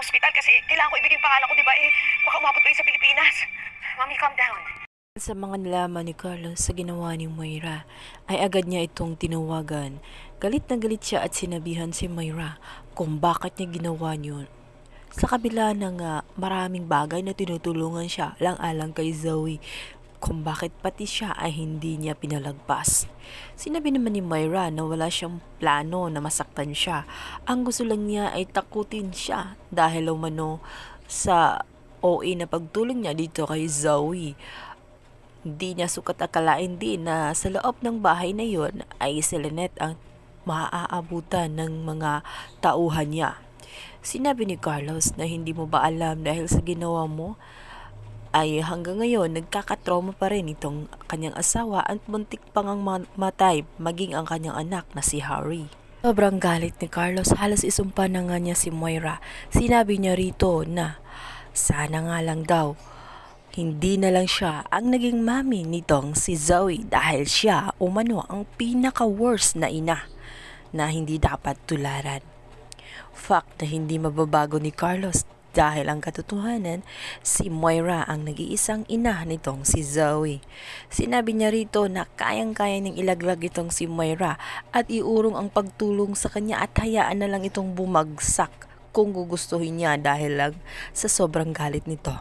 ospital kasi kailangan ko ibigay yung pangalan ko, di ba? Baka umabot pa yun sa Pilipinas. Mommy, calm down. Sa mga nalaman ni Carlos sa ginawa ni Moira, ay agad niya itong tinawagan. Galit na galit siya at sinabihan si Moira kung bakit niya ginawa yun. Sa kabila ng maraming bagay na tinutulungan siya lang-alang kay Zoe, kung bakit pati siya ay hindi niya pinalagpas. Sinabi naman ni Moira na wala siyang plano na masaktan siya. Ang gusto lang niya ay takutin siya dahil umano sa OA na pagtulong niya dito kay Zoe. Hindi niya sukat akalain din na sa loob ng bahay na yon ay si Lynette ang maaabutan ng mga tauhan niya. Sinabi ni Carlos na hindi mo ba alam dahil sa ginawa mo ay hanggang ngayon nagkakatrauma pa rin itong kanyang asawa at muntik pang ang matay maging ang kanyang anak na si Harry. Sobrang galit ni Carlos, halos isumpa na nga niya si Moira. Sinabi niya rito na sana nga lang daw hindi na lang siya ang naging mami nitong si Zoe dahil siya umano ang pinaka-worst na ina na hindi dapat tularan. Fact na hindi mababago ni Carlos dahil ang katotohanan, si Moira ang nag-iisang ina nitong si Zoe. Sinabi niya rito na kayang-kaya niyang ilaglag itong si Moira at iurong ang pagtulong sa kanya at hayaan na lang itong bumagsak kung gugustuhin niya dahil lang sa sobrang galit nito.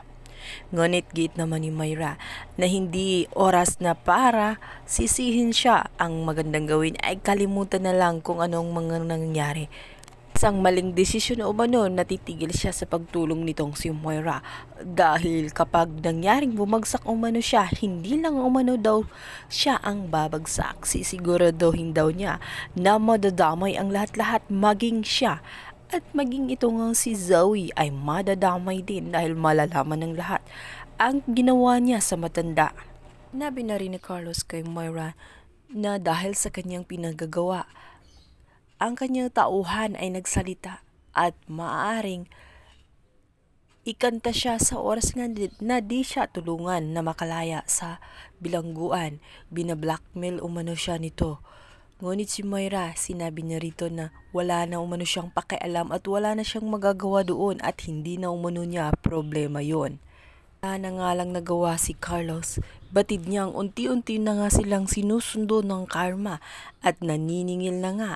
Ngunit gate naman ni Moira na hindi oras na para sisihin siya. Ang magandang gawin ay kalimutan na lang kung anong mga nangyari. Isang maling desisyon na umano, natitigil siya sa pagtulong nitong si Moira dahil kapag nangyaring bumagsak umano siya, hindi lang umano daw siya ang babagsak. Sisiguraduhin daw niya na madadamay ang lahat-lahat maging siya. At maging ito nga si Zoe ay madadamay din dahil malalaman ng lahat ang ginawa niya sa matanda. Sinabi na rin ni Carlos kay Moira na dahil sa kanyang pinagagawa, ang kanyang tauhan ay nagsalita at maaaring ikanta siya sa oras nga na di siya tulungan na makalaya sa bilangguan. Binablackmail umano siya nito. Ngunit si Moira, sinabi niya rito na wala na umano siyang pakialam at wala na siyang magagawa doon at hindi na umano niya problema yon. Wala na nga lang nagawa si Carlos. Batid niyang unti-unti na nga silang sinusundo ng karma at naniningil na nga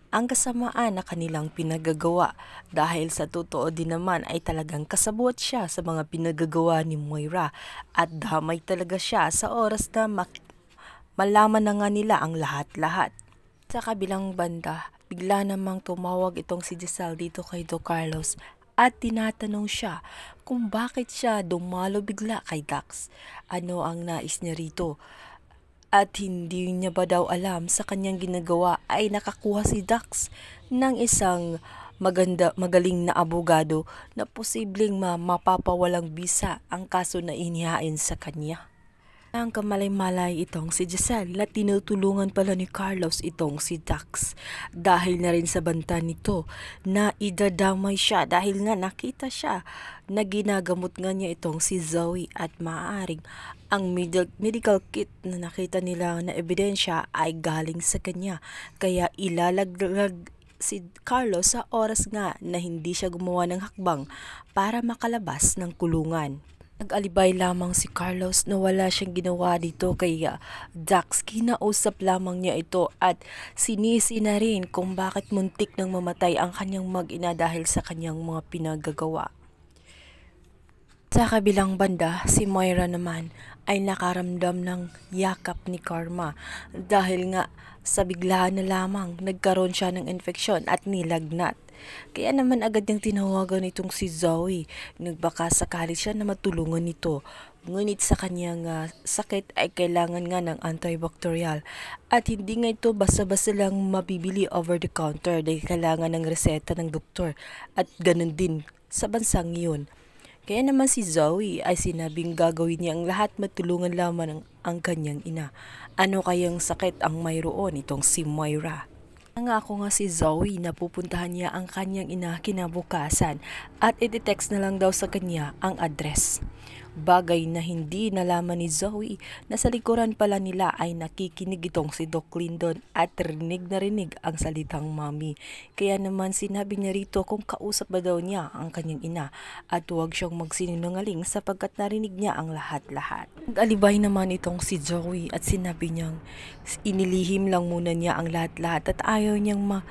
ang kasamaan na kanilang pinagagawa dahil sa totoo din naman ay talagang kasabot siya sa mga pinagagawa ni Moira at damay talaga siya sa oras na malaman na nga nila ang lahat-lahat. Sa kabilang banda, bigla namang tumawag itong si Giselle dito kay Do Carlos at tinatanong siya kung bakit siya dumalo bigla kay Dax. Ano ang nais niya rito? At hindi niya ba daw alam sa kanyang ginagawa ay nakakuha si Dax ng isang magaling na abogado na posibleng mapapawalang bisa ang kaso na inihain sa kanya. Ang kamalay-malay itong si Giselle na tinutulungan pala ni Carlos itong si Dax dahil na rin sa banta nito na idadamay siya dahil nga nakita siya na ginagamot nga niya itong si Zoe at maaaring ang medical kit na nakita nila na ebidensya ay galing sa kanya kaya ilalaglag si Carlos sa oras nga na hindi siya gumawa ng hakbang para makalabas ng kulungan. Nag-alibay lamang si Carlos na wala siyang ginawa dito kaya Dax kinausap lamang niya ito at sinisi na rin kung bakit muntik nang mamatay ang kanyang mag-ina dahil sa kanyang mga pinagagawa. Sa kabilang banda, si Moira naman ay nakaramdam ng yakap ni Karma dahil nga sa biglaan na lamang nagkaroon siya ng infeksyon at nilagnat. Kaya naman agad niyang tinawagan itong si Zoe. Nagbaka sakali siya na matulungan nito. Ngunit sa kanyang sakit ay kailangan nga ng antibacterial. At hindi nga ito basta-basta lang mabibili over the counter dahil kailangan ng reseta ng doktor. At ganun din sa bansang yun. Kaya naman si Zoe ay sinabing gagawin niya ang lahat matulungan lamang ang kanyang ina. Ano kayang sakit ang mayroon itong si Moira? Nangako nga si Zoe na pupuntahan niya ang kanyang ina kinabukasan at i-text na lang daw sa kanya ang address. Bagay na hindi nalaman ni Zoe na sa likuran pala nila ay nakikinig itong si Doc Lyndon at rinig na rinig ang salitang mommy. Kaya naman sinabi niya rito kung kausap ba daw niya ang kanyang ina at huwag siyang magsinungaling sapagkat narinig niya ang lahat-lahat. Nag-alibay naman itong si Zoe at sinabi niyang inilihim lang muna niya ang lahat-lahat at ayaw niyang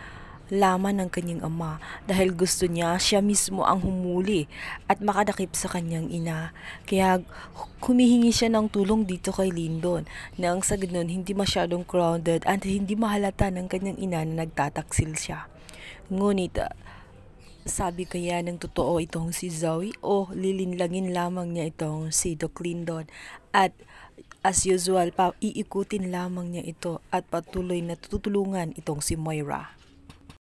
laman ng kanyang ama dahil gusto niya siya mismo ang humuli at makadakip sa kanyang ina. Kaya humihingi siya ng tulong dito kay Lyndon nang sa ganun hindi masyadong grounded at hindi mahalata ng kanyang ina na nagtataksil siya. Ngunit sabi kaya ng totoo itong si Zoe o lilinlangin lamang niya itong si Doc Lyndon at as usual iikutin lamang niya ito at patuloy na tutulungan itong si Moira.